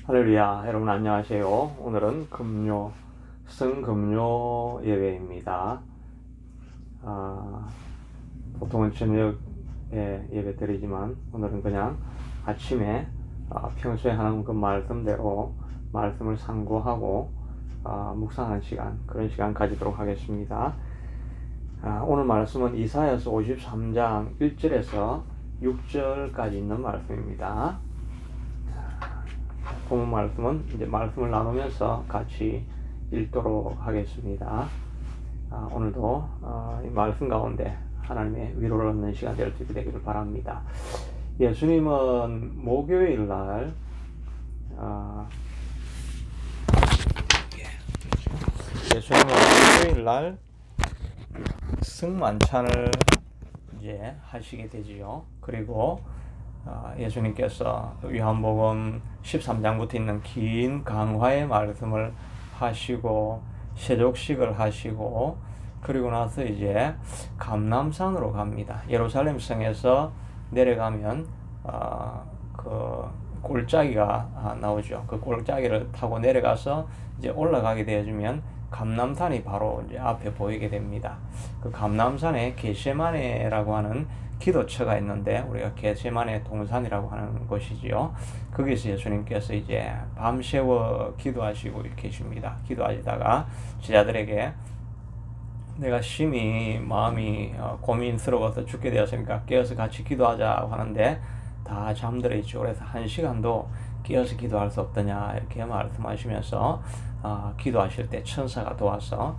할렐루야, 여러분 안녕하세요. 오늘은 성금요 예배입니다. 보통은 저녁에 예배 드리지만 오늘은 그냥 아침에 평소에 하는 그 말씀대로 말씀을 상고하고 묵상하는 시간, 그런 시간 가지도록 하겠습니다. 오늘 말씀은 이사야서 53장 1절에서 6절까지 있는 말씀입니다. 본문 말씀은 이제 말씀을 나누면서 같이 읽도록 하겠습니다. 오늘도 이 말씀 가운데 하나님의 위로를 얻는 시간 될 수 있게 되기를 바랍니다. 예수님은 목요일 날 승만찬을 이제 하시게 되지요. 그리고 예수님께서 요한복음 13장부터 있는 긴 강화의 말씀을 하시고 세족식을 하시고 그리고 나서 이제 감람산으로 갑니다. 예루살렘 성에서 내려가면 그 골짜기가 나오죠. 그 골짜기를 타고 내려가서 이제 올라가게 되어지면 감람산이 바로 이제 앞에 보이게 됩니다. 그 감람산에 겟세마네라고 하는 기도처가 있는데 우리가 겟세마네 동산이라고 하는 곳이지요. 거기서 예수님께서 이제 밤새워 기도하시고 계십니다. 기도하시다가 제자들에게 내가 심히 마음이 고민스러워서 죽게 되었으니까 깨어서 같이 기도하자고 하는데 다 잠들어 있죠. 그래서 1시간도 깨어서 기도할 수 없더냐 이렇게 말씀하시면서 기도하실 때 천사가 도와서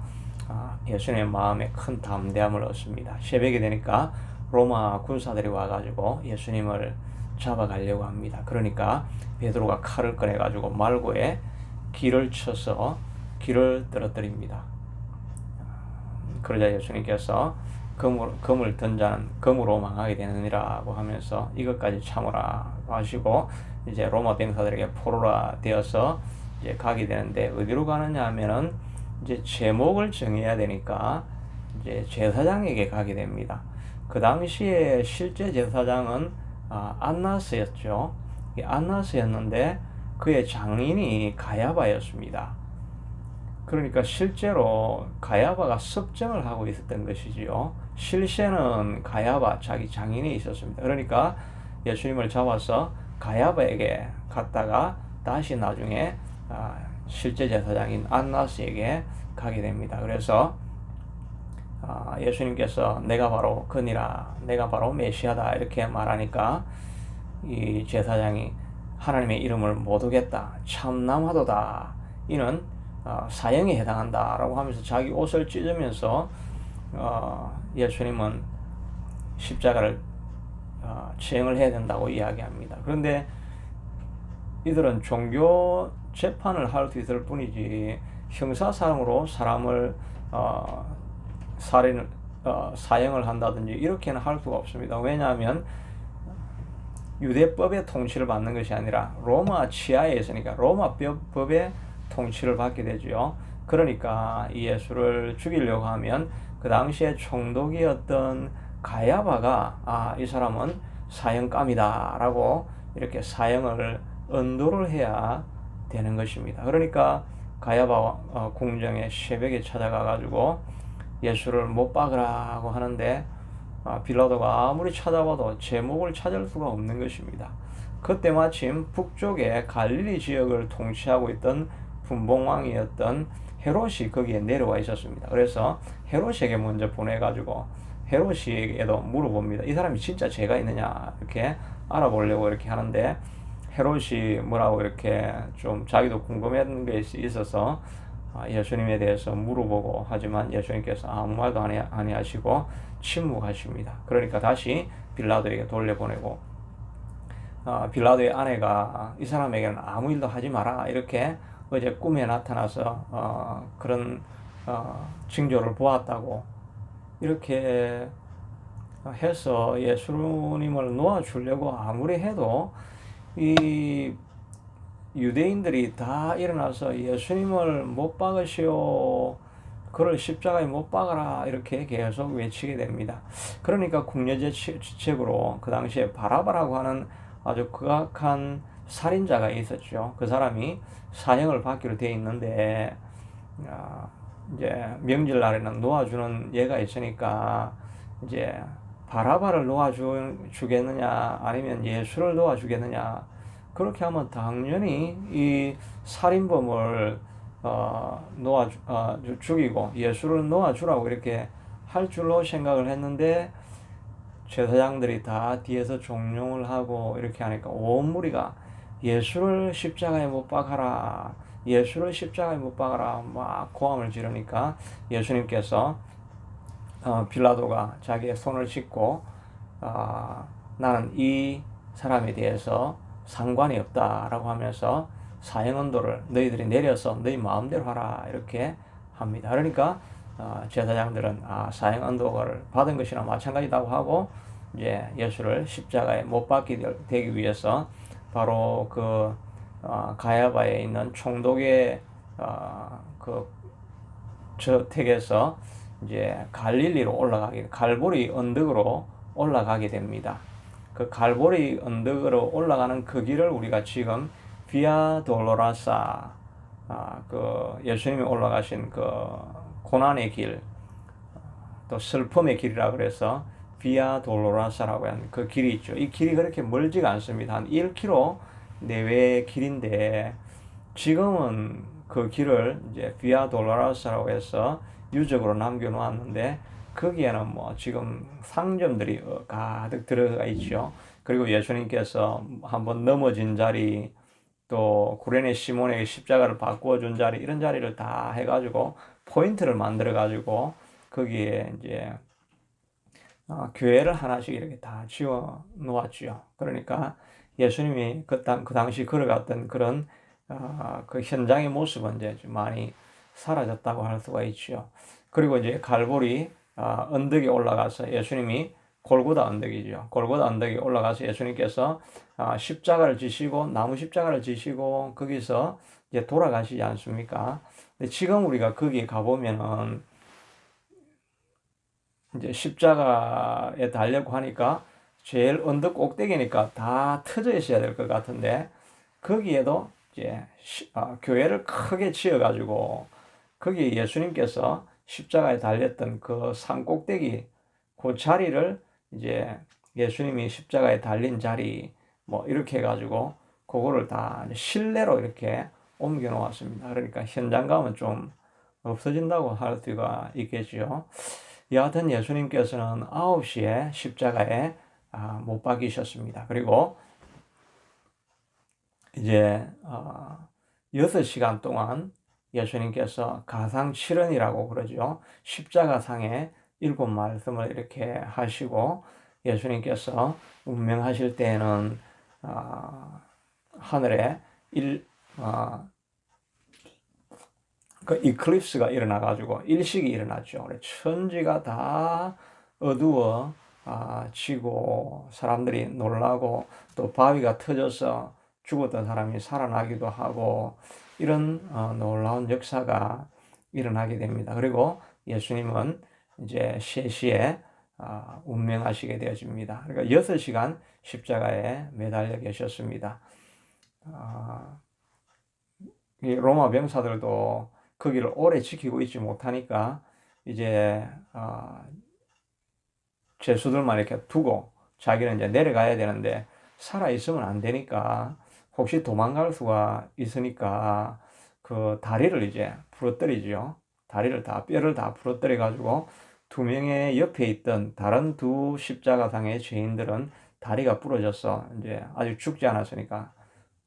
예수님의 마음에 큰 담대함을 얻습니다. 새벽이 되니까 로마 군사들이 와가지고 예수님을 잡아가려고 합니다. 그러니까 베드로가 칼을 꺼내가지고 말고에 길을 쳐서 길을 떨어뜨립니다. 그러자 예수님께서 검을 든 자는 검으로 망하게 되느니라고 하면서 이것까지 참으라 하시고 이제 로마 병사들에게 포로가 되어서 이제 가게 되는데 어디로 가느냐 하면은 이제 제목을 정해야 되니까 이제 제사장에게 가게 됩니다. 그 당시에 실제 제사장은 안나스였죠. 안나스였는데 그의 장인이 가야바였습니다. 그러니까 실제로 가야바가 섭정을 하고 있었던 것이지요. 실세는 가야바 자기 장인이 있었습니다. 그러니까 예수님을 잡아서 가야바에게 갔다가 다시 나중에 실제 제사장인 안나스에게 가게 됩니다. 그래서 예수님께서 내가 바로 그니라, 내가 바로 메시아다 이렇게 말하니까 이 제사장이 하나님의 이름을 못 오겠다, 참남하도다, 이는 사형에 해당한다 라고 하면서 자기 옷을 찢으면서 예수님은 십자가를 처형을 해야 된다고 이야기합니다. 그런데 이들은 종교 재판을 할 수 있을 뿐이지 형사사형으로 사람을 사형을 한다든지 이렇게는 할 수가 없습니다. 왜냐하면 유대법의 통치를 받는 것이 아니라 로마 치하에 있으니까 로마 법의 통치를 받게 되죠. 그러니까 이 예수를 죽이려고 하면 그 당시에 총독이었던 가야바가 이 사람은 사형감이다 라고 이렇게 사형을 언도를 해야 되는 것입니다. 그러니까 가야바 궁정에 새벽에 찾아가 가지고 예수를 못 박으라고 하는데 빌라도가 아무리 찾아봐도 제목을 찾을 수가 없는 것입니다. 그때 마침 북쪽에 갈릴리 지역을 통치하고 있던 분봉왕이었던 헤롯이 거기에 내려와 있었습니다. 그래서 헤롯에게 먼저 보내가지고 헤롯에게도 물어봅니다. 이 사람이 진짜 죄가 있느냐 이렇게 알아보려고 이렇게 하는데 헤롯이 뭐라고 이렇게 좀 자기도 궁금한 게 있어서 예수님에 대해서 물어보고 하지만 예수님께서 아무 말도 아니하시고 침묵하십니다. 그러니까 다시 빌라도에게 돌려보내고 빌라도의 아내가 이 사람에게는 아무 일도 하지 마라 이렇게 어제 꿈에 나타나서 그런 징조를 보았다고 이렇게 해서 예수님을 놓아주려고 아무리 해도 이 유대인들이 다 일어나서 예수님을 못 박으시오, 그를 십자가에 못 박아라 이렇게 계속 외치게 됩니다. 그러니까 국려제책으로 그 당시에 바라바라고 하는 아주 극악한 살인자가 있었죠. 그 사람이 사형을 받기로 돼 있는데 이제 명절날에는 놓아주는 예가 있으니까 이제 바라바를 놓아주겠느냐 아니면 예수를 놓아주겠느냐. 그렇게 하면 당연히 이 살인범을 죽이고 예수를 놓아주라고 이렇게 할 줄로 생각을 했는데, 제사장들이 다 뒤에서 종용을 하고 이렇게 하니까 온 무리가 예수를 십자가에 못 박아라, 예수를 십자가에 못 박아라 막 고함을 지르니까 예수님께서 빌라도가 자기의 손을 씻고 나는 이 사람에 대해서 상관이 없다라고 하면서 사형언도를 너희들이 내려서 너희 마음대로 하라 이렇게 합니다. 그러니까 제사장들은 사형언도를 받은 것이나 마찬가지다고 하고 이제 예수를 십자가에 못 박게 되기 위해서 바로 그 가야바에 있는 총독의 그 저택에서 이제 갈릴리로 갈보리 언덕으로 올라가게 됩니다. 그 갈보리 언덕으로 올라가는 그 길을 우리가 지금 비아 돌로라사, 그 예수님이 올라가신 그 고난의 길, 또 슬픔의 길이라 그래서 비아 돌로라사라고 하는 그 길이 있죠. 이 길이 그렇게 멀지가 않습니다. 한 1km 내외의 길인데 지금은 그 길을 이제 비아 돌로라사라고 해서 유적으로 남겨놓았는데 거기에는 뭐 지금 상점들이 가득 들어가 있죠. 그리고 예수님께서 한번 넘어진 자리, 또 구레네 시몬에게 십자가를 바꾸어 준 자리, 이런 자리를 다 해가지고 포인트를 만들어 가지고 거기에 이제 교회를 하나씩 이렇게 다 지어 놓았죠. 그러니까 예수님이 그 당시 걸어갔던 그런 그 현장의 모습은 이제 좀 많이 사라졌다고 할 수가 있죠. 그리고 이제 갈보리 언덕에 올라가서 예수님이 골고다 언덕이죠. 골고다 언덕에 올라가서 예수님께서 십자가를 지시고 나무 십자가를 지시고 거기서 이제 돌아가시지 않습니까? 근데 지금 우리가 거기에 가보면은 이제 십자가에 달려고 하니까 제일 언덕 꼭대기니까 다 터져 있어야 될 것 같은데 거기에도 이제 교회를 크게 지어가지고 거기 예수님께서 십자가에 달렸던 그 산 꼭대기 그 자리를 이제 예수님이 십자가에 달린 자리 뭐 이렇게 해가지고 그거를 다 실내로 이렇게 옮겨 놓았습니다. 그러니까 현장감은 좀 없어진다고 할 수가 있겠죠. 여하튼 예수님께서는 9시에 십자가에 못 박이셨습니다. 그리고 이제 6시간 동안 예수님께서 가상칠언이라고 그러죠. 십자가상에 7말씀을 이렇게 하시고 예수님께서 운명하실 때에는 하늘에 그 이클립스가 일어나가지고 일식이 일어났죠. 천지가 다 어두워 지고 사람들이 놀라고 또 바위가 터져서 죽었던 사람이 살아나기도 하고 이런 놀라운 역사가 일어나게 됩니다. 그리고 예수님은 이제 3시에 운명하시게 되어집니다. 그러니까 6시간 십자가에 매달려 계셨습니다. 이 로마 병사들도 거기를 오래 지키고 있지 못하니까 이제 죄수들만 이렇게 두고 자기는 이제 내려가야 되는데 살아 있으면 안 되니까 혹시 도망갈 수가 있으니까 그 다리를 이제 부러뜨리죠. 뼈를 다 부러뜨려 가지고 2명의 옆에 있던 다른 2 십자가상의 죄인들은 다리가 부러져서 이제 아직 죽지 않았으니까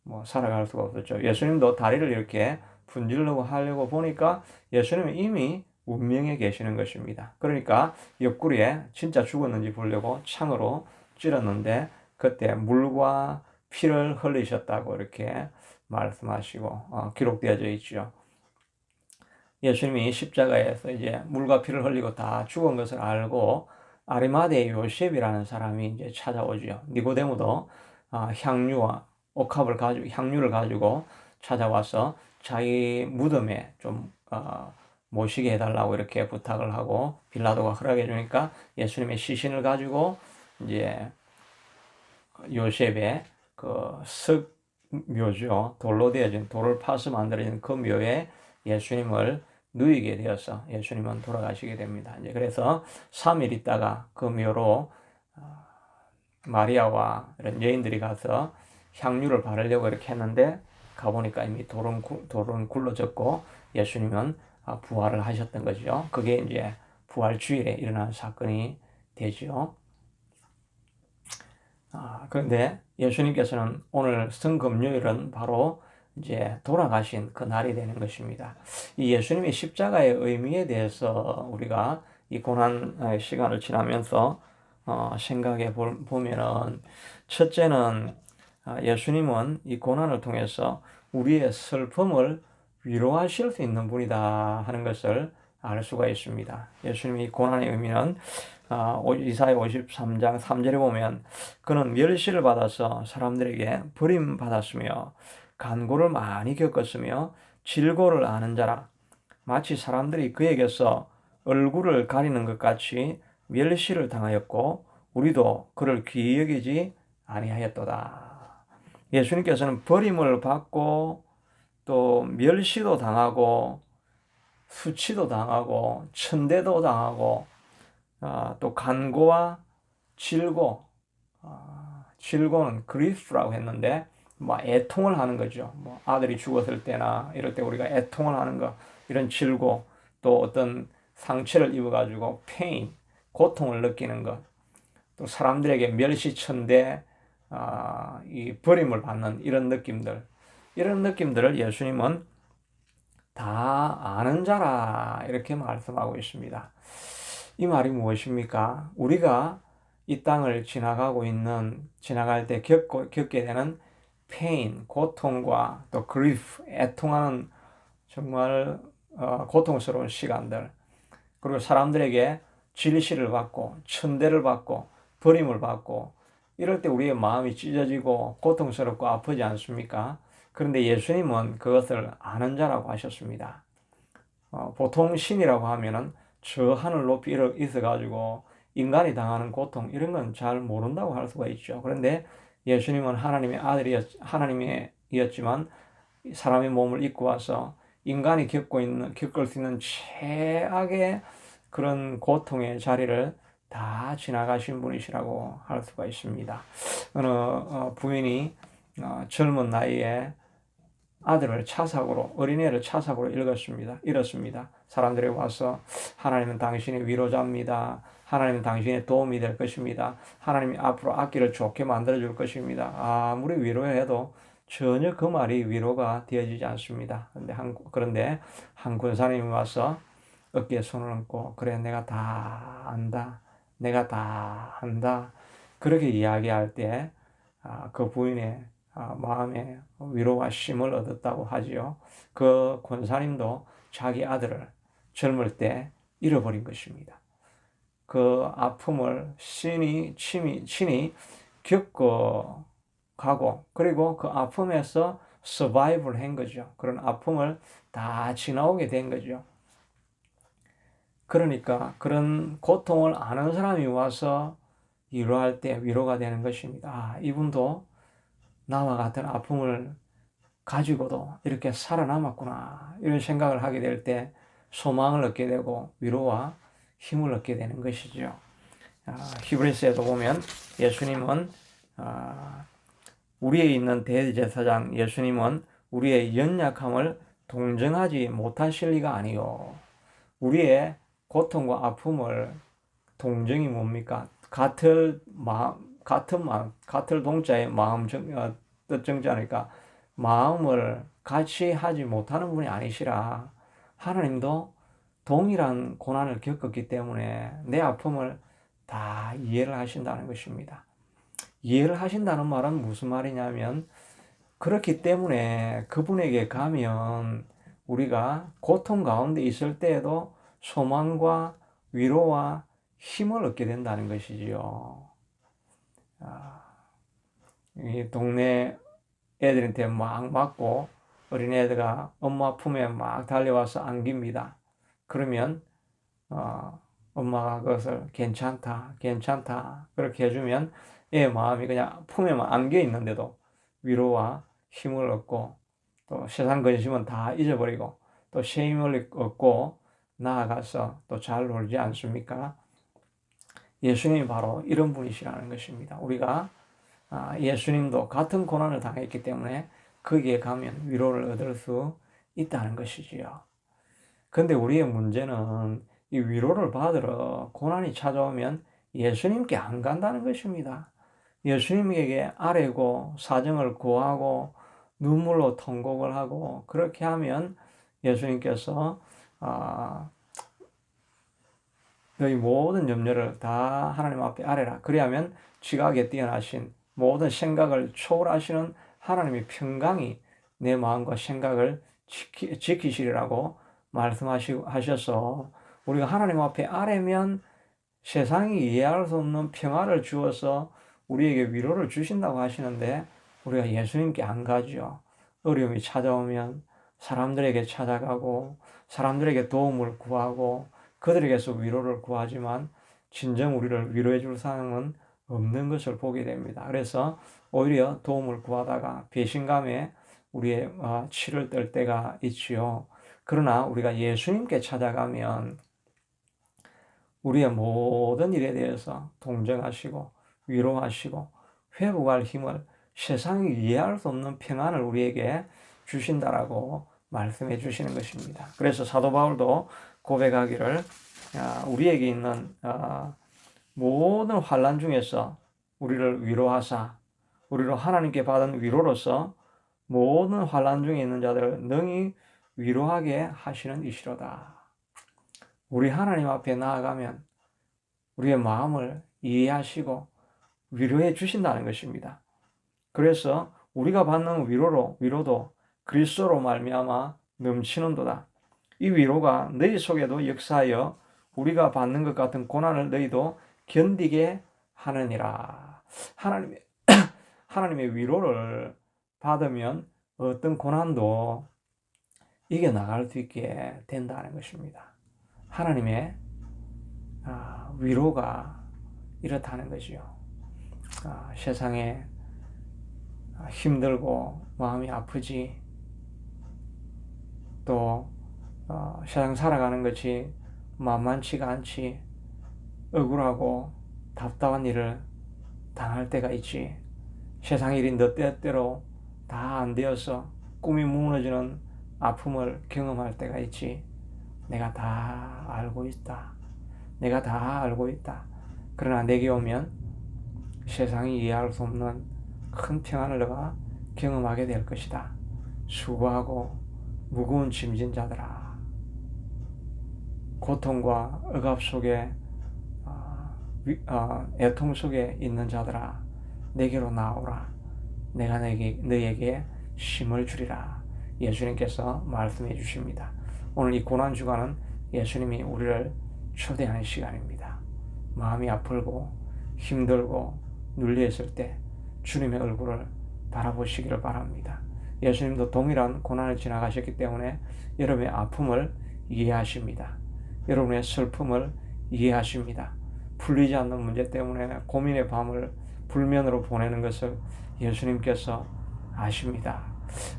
뭐 살아갈 수가 없었죠. 예수님도 다리를 이렇게 분질려고 하려고 보니까 예수님은 이미 운명에 계시는 것입니다. 그러니까 옆구리에 진짜 죽었는지 보려고 창으로 찔렀는데 그때 물과 피를 흘리셨다고 이렇게 말씀하시고 기록되어져 있죠. 예수님이 십자가에서 이제 물과 피를 흘리고 다 죽은 것을 알고 아리마대 요셉이라는 사람이 이제 찾아오죠. 니고데모도 향유와 향유를 가지고 찾아와서 자기 무덤에 좀 모시게 해달라고 이렇게 부탁을 하고 빌라도가 허락해 주니까 예수님의 시신을 가지고 이제 요셉의 그 묘죠. 돌로 되어진, 돌을 파서 만들어진 그 묘에 예수님을 누이게 되어서 예수님은 돌아가시게 됩니다. 이제 그래서 3일 있다가 그 묘로 마리아와 이런 여인들이 가서 향유를 바르려고 이렇게 했는데 가보니까 이미 돌은 굴러졌고 예수님은 부활을 하셨던 거죠. 그게 이제 부활주일에 일어난 사건이 되죠. 그런데 예수님께서는 오늘 성금요일은 바로 이제 돌아가신 그 날이 되는 것입니다. 이 예수님의 십자가의 의미에 대해서 우리가 이 고난 시간을 지나면서 생각해 보면은 첫째는 예수님은 이 고난을 통해서 우리의 슬픔을 위로하실 수 있는 분이다 하는 것을 알 수가 있습니다. 예수님이 고난의 의미는 이사야 53장 3절에 보면 그는 멸시를 받아서 사람들에게 버림받았으며 간고를 많이 겪었으며 질고를 아는 자라. 마치 사람들이 그에게서 얼굴을 가리는 것 같이 멸시를 당하였고 우리도 그를 귀히 여기지 아니하였도다. 예수님께서는 버림을 받고 또 멸시도 당하고 수치도 당하고 천대도 당하고 또 간고와 질고, 질고는 그리프라고 했는데 뭐 애통을 하는 거죠. 뭐 아들이 죽었을 때나 이럴 때 우리가 애통을 하는 거, 이런 질고, 또 어떤 상처를 입어가지고 페인, 고통을 느끼는 것, 또 사람들에게 멸시천대, 이 버림을 받는 이런 느낌들을 예수님은 다 아는 자라 이렇게 말씀하고 있습니다. 이 말이 무엇입니까? 우리가 이 땅을 지나갈 때 겪게 되는 pain, 고통과 또 grief, 애통하는 정말 고통스러운 시간들, 그리고 사람들에게 질시를 받고 천대를 받고 버림을 받고 이럴 때 우리의 마음이 찢어지고 고통스럽고 아프지 않습니까? 그런데 예수님은 그것을 아는 자라고 하셨습니다. 보통 신이라고 하면은 저 하늘 높이 있어가지고 인간이 당하는 고통 이런 건 잘 모른다고 할 수가 있죠. 그런데 예수님은 하나님이었지만 사람의 몸을 입고 와서 인간이 겪을 수 있는 최악의 그런 고통의 자리를 다 지나가신 분이시라고 할 수가 있습니다. 어느 부인이 젊은 나이에 어린애를 차삭으로 잃었습니다. 사람들이 와서 하나님은 당신의 위로자입니다. 하나님은 당신의 도움이 될 것입니다. 하나님이 앞으로 앞길을 좋게 만들어줄 것입니다. 아무리 위로해도 전혀 그 말이 위로가 되어지지 않습니다. 그런데 한 권사님이 와서 어깨에 손을 얹고 그래 내가 다 안다. 내가 다 한다. 그렇게 이야기할 때 그 부인의 마음에 위로와 쉼을 얻었다고 하지요. 그 권사님도 자기 아들을 젊을 때 잃어버린 것입니다. 그 아픔을 친히 겪어가고 그리고 그 아픔에서 서바이브를 한 거죠. 그런 아픔을 다 지나오게 된 거죠. 그러니까 그런 고통을 아는 사람이 와서 위로할 때 위로가 되는 것입니다. 이분도 나와 같은 아픔을 가지고도 이렇게 살아남았구나 이런 생각을 하게 될 때 소망을 얻게 되고 위로와 힘을 얻게 되는 것이죠. 히브리서에도 보면 예수님은 우리에 있는 대제사장 예수님은 우리의 연약함을 동정하지 못하실 리가 아니요. 우리의 고통과 아픔을 동정이 뭡니까? 같은 동자의 뜻 정자니까 마음을 같이 하지 못하는 분이 아니시라. 하나님도 동일한 고난을 겪었기 때문에 내 아픔을 다 이해를 하신다는 것입니다. 이해를 하신다는 말은 무슨 말이냐면 그렇기 때문에 그분에게 가면 우리가 고통 가운데 있을 때에도 소망과 위로와 힘을 얻게 된다는 것이지요. 이 동네 애들한테 막 맞고 어린애들가 엄마 품에 막 달려와서 안깁니다. 그러면 엄마가 그것을 괜찮다 그렇게 해주면 애 마음이 그냥 품에만 안겨 있는데도 위로와 힘을 얻고 또 세상 근심은 다 잊어버리고 또 새 힘을 얻고 나아가서 또 잘 놀지 않습니까? 예수님이 바로 이런 분이시라는 것입니다. 우리가 예수님도 같은 고난을 당했기 때문에 거기에 가면 위로를 얻을 수 있다는 것이지요. 근데 우리의 문제는 이 위로를 받으러 고난이 찾아오면 예수님께 안 간다는 것입니다. 예수님에게 아뢰고 사정을 구하고 눈물로 통곡을 하고 그렇게 하면 예수님께서 너희 모든 염려를 다 하나님 앞에 아뢰라. 그리하면 지각에 뛰어나신 모든 생각을 초월하시는 하나님의 평강이 내 마음과 생각을 지키시리라고 말씀하셔서 우리가 하나님 앞에 아뢰면 세상이 이해할 수 없는 평화를 주어서 우리에게 위로를 주신다고 하시는데 우리가 예수님께 안 가죠. 어려움이 찾아오면 사람들에게 찾아가고 사람들에게 도움을 구하고 그들에게서 위로를 구하지만 진정 우리를 위로해 줄 사람은 없는 것을 보게 됩니다. 그래서 오히려 도움을 구하다가 배신감에 우리의 치를 떨 때가 있지요. 그러나 우리가 예수님께 찾아가면 우리의 모든 일에 대해서 동정하시고 위로하시고 회복할 힘을 세상이 이해할 수 없는 평안을 우리에게 주신다라고 말씀해 주시는 것입니다. 그래서 사도 바울도 고백하기를 우리에게 있는 모든 환난 중에서 우리를 위로하사 우리로 하나님께 받은 위로로서 모든 환난 중에 있는 자들을 능히 위로하게 하시는 이시로다. 우리 하나님 앞에 나아가면 우리의 마음을 이해하시고 위로해 주신다는 것입니다. 그래서 우리가 받는 위로도 그리스도로 말미암아 넘치는도다. 이 위로가 너희 속에도 역사하여 우리가 받는 것 같은 고난을 너희도 견디게 하느니라. 하나님의 위로를 받으면 어떤 고난도 이겨나갈 수 있게 된다는 것입니다. 하나님의 위로가 이렇다는 거지요. 세상에 힘들고 마음이 아프지 또 세상 살아가는 것이 만만치가 않지 억울하고 답답한 일을 당할 때가 있지. 세상 일이 너 때때로 다 안 되어서 꿈이 무너지는 아픔을 경험할 때가 있지. 내가 다 알고 있다. 내가 다 알고 있다. 그러나 내게 오면 세상이 이해할 수 없는 큰 평안을 너가 경험하게 될 것이다. 수고하고 무거운 짐진 자들아, 고통과 억압 속에 애통 속에 있는 자들아, 내게로 나오라. 내가 너에게 힘을 주리라. 예수님께서 말씀해 주십니다. 오늘 이 고난주간은 예수님이 우리를 초대하는 시간입니다. 마음이 아프고 힘들고 눌려있을 때 주님의 얼굴을 바라보시기를 바랍니다. 예수님도 동일한 고난을 지나가셨기 때문에 여러분의 아픔을 이해하십니다. 여러분의 슬픔을 이해하십니다. 풀리지 않는 문제 때문에 고민의 밤을 불면으로 보내는 것을 예수님께서 아십니다.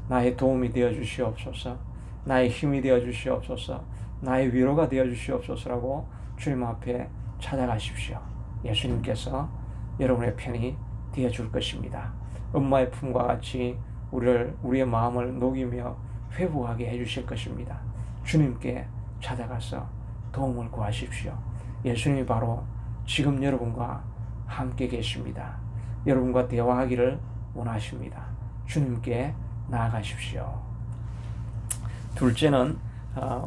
나의 도움이 되어 주시옵소서. 나의 힘이 되어 주시옵소서. 나의 위로가 되어 주시옵소서라고 주님 앞에 찾아가십시오. 예수님께서 여러분의 편이 되어 줄 것입니다. 엄마의 품과 같이 우리의 마음을 녹이며 회복하게 해 주실 것입니다. 주님께 찾아가서 도움을 구하십시오. 예수님이 바로 지금 여러분과 함께 계십니다. 여러분과 대화하기를 원하십니다. 주님께 나아가십시오. 둘째는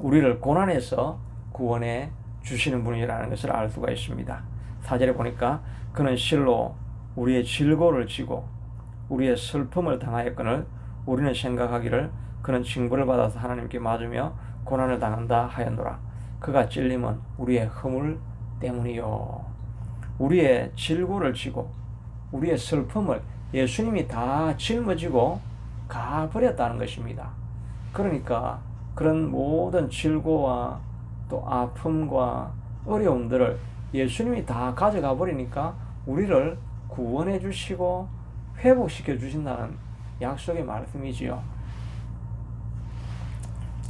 우리를 고난에서 구원해 주시는 분이라는 것을 알 수가 있습니다. 4절에 보니까 그는 실로 우리의 질고를 지고 우리의 슬픔을 당하였거늘 우리는 생각하기를 그는 징벌을 받아서 하나님께 맞으며 고난을 당한다 하였노라. 그가 찔림은 우리의 허물 때문이요. 우리의 질고를 지고 우리의 슬픔을 예수님이 다 짊어지고 가버렸다는 것입니다. 그러니까 그런 모든 질고와 또 아픔과 어려움들을 예수님이 다 가져가 버리니까 우리를 구원해 주시고 회복시켜 주신다는 약속의 말씀이지요.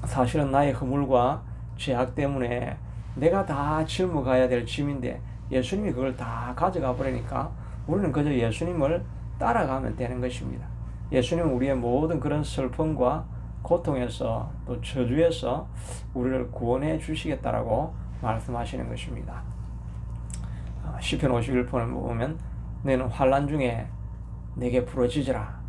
사실은 나의 허물과 죄악 때문에 내가 다 짊어가야 될 짐인데 예수님이 그걸 다 가져가 버리니까 우리는 그저 예수님을 따라가면 되는 것입니다. 예수님은 우리의 모든 그런 슬픔과 고통에서 또 저주에서 우리를 구원해 주시겠다라고 말씀하시는 것입니다. 시편 51편을 보면 너는 환난 중에 내게 부르짖으라.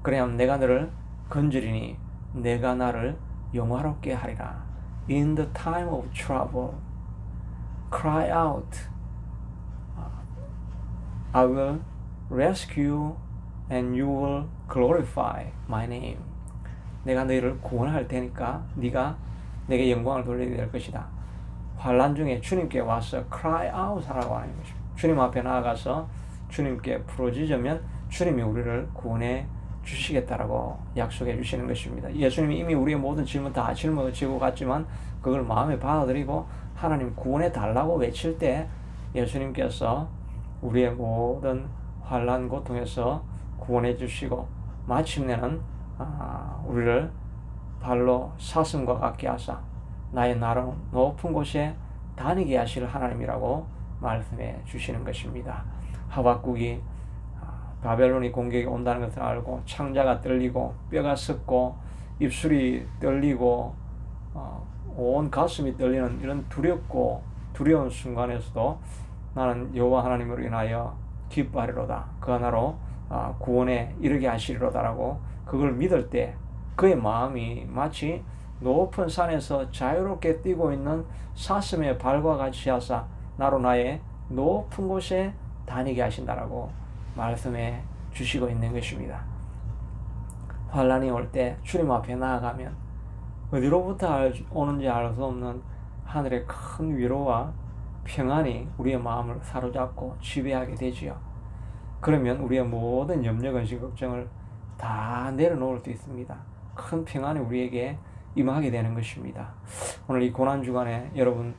그래야 내가 너를 건지리니 내가 나를 영화롭게 하리라. In the time of trouble, cry out. I will rescue and you will glorify my name. 내가 너희를 구원할 테니까 네가 내게 영광을 돌리게 될 것이다. 환난 중에 주님께 와서 cry out 하라고 하는 것입니다. 주님 앞에 나아가서 주님께 부르짖으면 주님이 우리를 구원해 주시겠다라고 약속해 주시는 것입니다. 예수님이 이미 우리의 모든 질문 다 짊어지고 갔지만 그걸 마음에 받아들이고 하나님 구원해 달라고 외칠 때 예수님께서 우리의 모든 환난 고통에서 구원해 주시고 마침내는 우리를 발로 사슴과 같게 하사 나의 나름 높은 곳에 다니게 하실 하나님이라고 말씀해 주시는 것입니다. 하박국이 바벨론이 공격이 온다는 것을 알고 창자가 떨리고 뼈가 썩고 입술이 떨리고 온 가슴이 떨리는 이런 두렵고 두려운 순간에서도 나는 여호와 하나님으로 인하여 기뻐하리로다. 그 하나로 구원에 이르게 하시리로다라고 그걸 믿을 때 그의 마음이 마치 높은 산에서 자유롭게 뛰고 있는 사슴의 발과 같이 하사 나로 나의 높은 곳에 다니게 하신다라고 말씀해 주시고 있는 것입니다. 환난이 올 때 주님 앞에 나아가면 어디로부터 오는지 알 수 없는 하늘의 큰 위로와 평안이 우리의 마음을 사로잡고 지배하게 되지요. 그러면 우리의 모든 염려, 근심, 걱정을 다 내려놓을 수 있습니다. 큰 평안이 우리에게 임하게 되는 것입니다. 오늘 이 고난주간에 여러분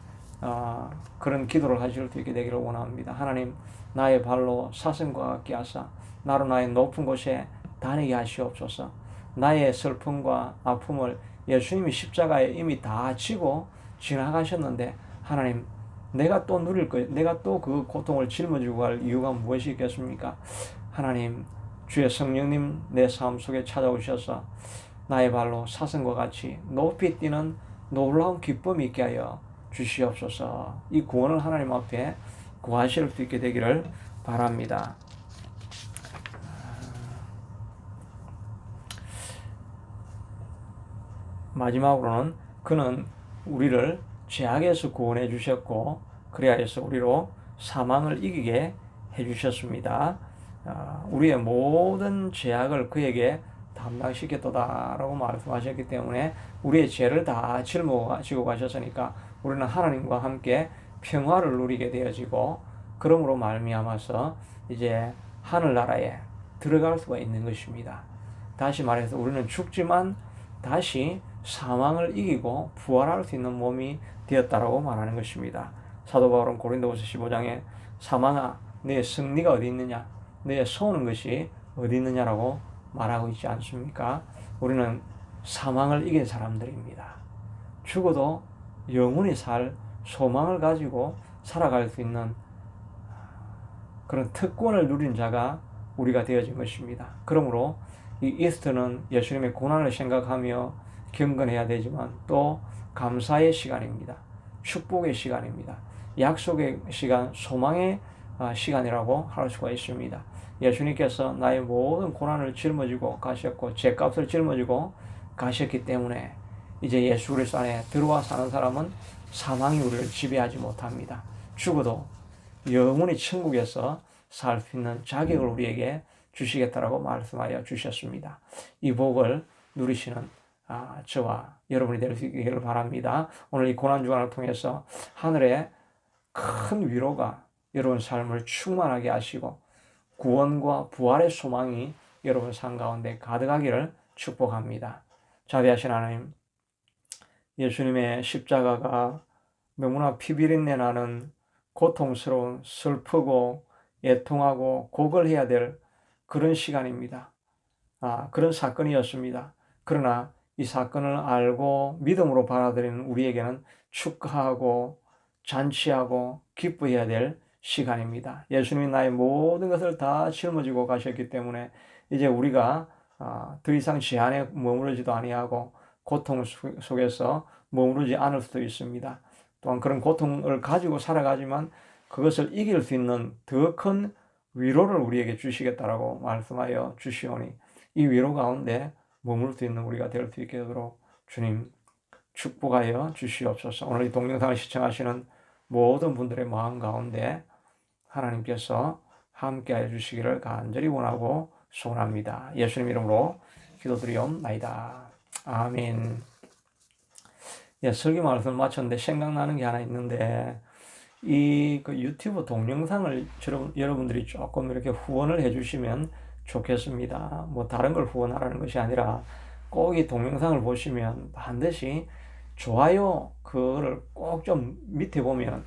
그런 기도를 하실 수 있게 되기를 원합니다. 하나님, 나의 발로 사슴과 같게 하사 나로 나의 높은 곳에 다니게 하시옵소서. 나의 슬픔과 아픔을 예수님이 십자가에 이미 다 지고 지나가셨는데 하나님, 내가 또 누릴 것, 내가 또 그 고통을 짊어지고 갈 이유가 무엇이 있겠습니까? 하나님, 주의 성령님 내 삶 속에 찾아오셔서 나의 발로 사슴과 같이 높이 뛰는 놀라운 기쁨이 있게 하여 주시옵소서. 이 구원을 하나님 앞에 구하실 수 있게 되기를 바랍니다. 마지막으로는 그는 우리를 죄악에서 구원해 주셨고 그래야 해서 우리로 사망을 이기게 해주셨습니다. 우리의 모든 죄악을 그에게 담당시켰다라고 말씀하셨기 때문에 우리의 죄를 다 짊어지고 가셨으니까 우리는 하나님과 함께 평화를 누리게 되어지고 그러므로 말미암아서 이제 하늘나라에 들어갈 수가 있는 것입니다. 다시 말해서 우리는 죽지만 다시 사망을 이기고 부활할 수 있는 몸이 되었다라고 말하는 것입니다. 사도 바울은 고린도후서 15장에 사망아 내 승리가 어디 있느냐, 내 쏘는 것이 어디 있느냐라고 말하고 있지 않습니까? 우리는 사망을 이긴 사람들입니다. 죽어도 영원히 살 소망을 가지고 살아갈 수 있는 그런 특권을 누린 자가 우리가 되어진 것입니다. 그러므로 이 이스터는 예수님의 고난을 생각하며 경건해야 되지만 또 감사의 시간입니다. 축복의 시간입니다. 약속의 시간, 소망의 시간이라고 할 수가 있습니다. 예수님께서 나의 모든 고난을 짊어지고 가셨고 죄값을 짊어지고 가셨기 때문에 이제 예수 그리스도 안에 들어와 사는 사람은 사망이 우리를 지배하지 못합니다. 죽어도 영원히 천국에서 살 수 있는 자격을 우리에게 주시겠다라고 말씀하여 주셨습니다. 이 복을 누리시는 저와 여러분이 될 수 있기를 바랍니다. 오늘 이 고난주간을 통해서 하늘의 큰 위로가 여러분 삶을 충만하게 하시고 구원과 부활의 소망이 여러분 삶 가운데 가득하기를 축복합니다. 자비하신 하나님, 예수님의 십자가가 너무나 피비린내 나는 고통스러운 슬프고 애통하고 고걸해야 될 그런 시간입니다. 그런 사건이었습니다. 그러나 이 사건을 알고 믿음으로 받아들이는 우리에게는 축하하고 잔치하고 기뻐해야 될 시간입니다. 예수님이 나의 모든 것을 다 짊어지고 가셨기 때문에 이제 우리가 더 이상 죄안에 머무르지도 아니하고 고통 속에서 머무르지 않을 수도 있습니다. 또한 그런 고통을 가지고 살아가지만 그것을 이길 수 있는 더 큰 위로를 우리에게 주시겠다라고 말씀하여 주시오니 이 위로 가운데 머물 수 있는 우리가 될 수 있게 되도록 주님 축복하여 주시옵소서. 오늘 이 동영상을 시청하시는 모든 분들의 마음 가운데 하나님께서 함께하여 주시기를 간절히 원하고 소원합니다. 예수님 이름으로 기도드리옵나이다. 아멘. 예, 설교 말씀을 마쳤는데 생각나는 게 하나 있는데 그 유튜브 동영상을 여러분들이 조금 이렇게 후원을 해주시면 좋겠습니다. 뭐 다른 걸 후원하라는 것이 아니라 꼭 이 동영상을 보시면 반드시 좋아요 그거를 꼭 좀 밑에 보면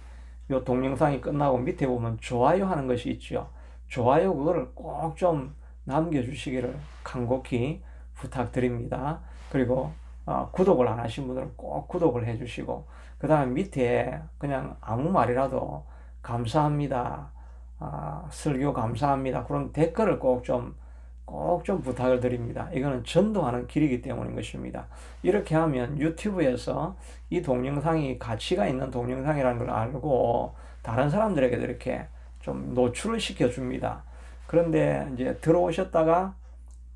이 동영상이 끝나고 밑에 보면 좋아요 하는 것이 있죠. 좋아요 그거를 꼭 좀 남겨주시기를 간곡히 부탁드립니다. 그리고 구독을 안 하신 분들은 꼭 구독을 해주시고 그 다음에 밑에 그냥 아무 말이라도 감사합니다. 설교 감사합니다. 그런 댓글을 꼭 좀 부탁을 드립니다. 이거는 전도하는 길이기 때문인 것입니다. 이렇게 하면 유튜브에서 이 동영상이 가치가 있는 동영상이라는 걸 알고 다른 사람들에게도 이렇게 좀 노출을 시켜줍니다. 그런데 이제 들어오셨다가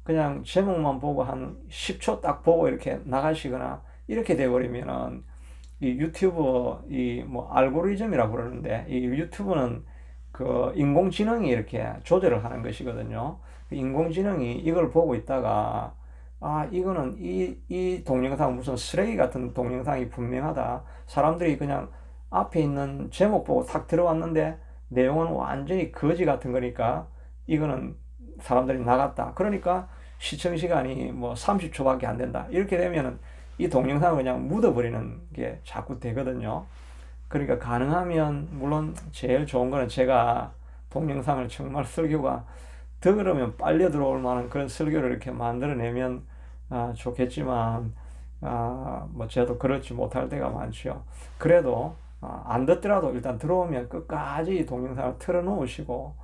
그냥 제목만 보고 한 10초 딱 보고 이렇게 나가시거나 이렇게 돼버리면은 이 유튜브 뭐 알고리즘이라고 그러는데 이 유튜브는 그 인공지능이 이렇게 조절을 하는 것이거든요. 인공지능이 이걸 보고 있다가 이거는 이 동영상 무슨 쓰레기 같은 동영상이 분명하다. 사람들이 그냥 앞에 있는 제목 보고 탁 들어왔는데 내용은 완전히 거지 같은 거니까 이거는 사람들이 나갔다. 그러니까 시청 시간이 뭐 30초밖에 안 된다. 이렇게 되면은 이 동영상을 그냥 묻어버리는 게 자꾸 되거든요. 그러니까 가능하면 물론 제일 좋은 거는 제가 동영상을 정말 설교가 더 그러면 빨려 들어올 만한 그런 설교를 이렇게 만들어내면 좋겠지만 뭐 저도 그렇지 못할 때가 많죠. 그래도 안 듣더라도 일단 들어오면 끝까지 동영상을 틀어놓으시고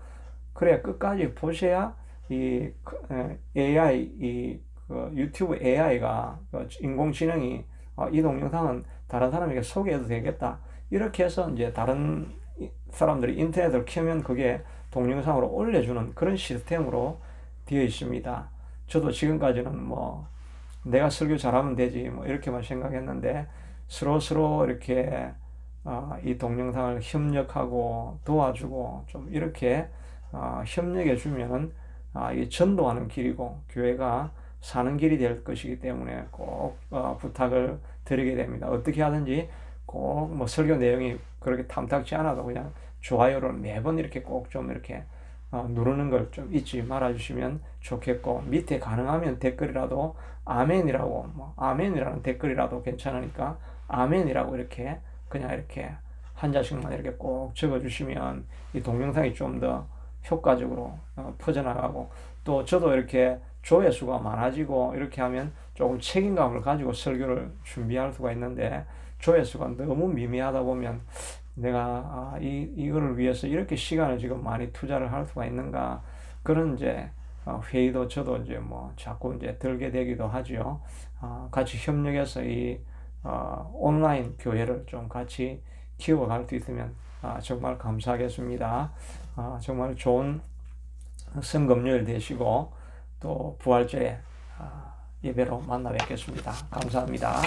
그래야 끝까지 보셔야 이 AI 그 유튜브 AI가 인공지능이 이 동영상은 다른 사람에게 소개해도 되겠다. 이렇게 해서 이제 다른 사람들이 인터넷을 켜면 그게 동영상으로 올려주는 그런 시스템으로 되어 있습니다. 저도 지금까지는 뭐 내가 설교 잘하면 되지 뭐 이렇게만 생각했는데 서로 이렇게 이 동영상을 협력하고 도와주고 좀 이렇게 협력해 주면은 이 전도하는 길이고 교회가 사는 길이 될 것이기 때문에 꼭 부탁을 드리게 됩니다. 어떻게 하든지 꼭 뭐 설교 내용이 그렇게 탐탁지 않아도 그냥 좋아요를 매번 이렇게 꼭 좀 이렇게 누르는 걸 좀 잊지 말아 주시면 좋겠고 밑에 가능하면 댓글이라도 아멘이라고 뭐 아멘이라는 댓글이라도 괜찮으니까 아멘이라고 이렇게 그냥 이렇게 한 자씩만 이렇게 꼭 적어 주시면 이 동영상이 좀 더 효과적으로 퍼져나가고 또 저도 이렇게 조회수가 많아지고 이렇게 하면 조금 책임감을 가지고 설교를 준비할 수가 있는데 조회수가 너무 미미하다 보면 내가 이거를 위해서 이렇게 시간을 지금 많이 투자를 할 수가 있는가 그런 이제 회의도 저도 이제 뭐 자꾸 이제 들게 되기도 하죠. 같이 협력해서 이 온라인 교회를 좀 같이 키워갈 수 있으면 정말 감사하겠습니다. 정말 좋은 성금요일 되시고 또 부활절에 예배로 만나 뵙겠습니다. 감사합니다.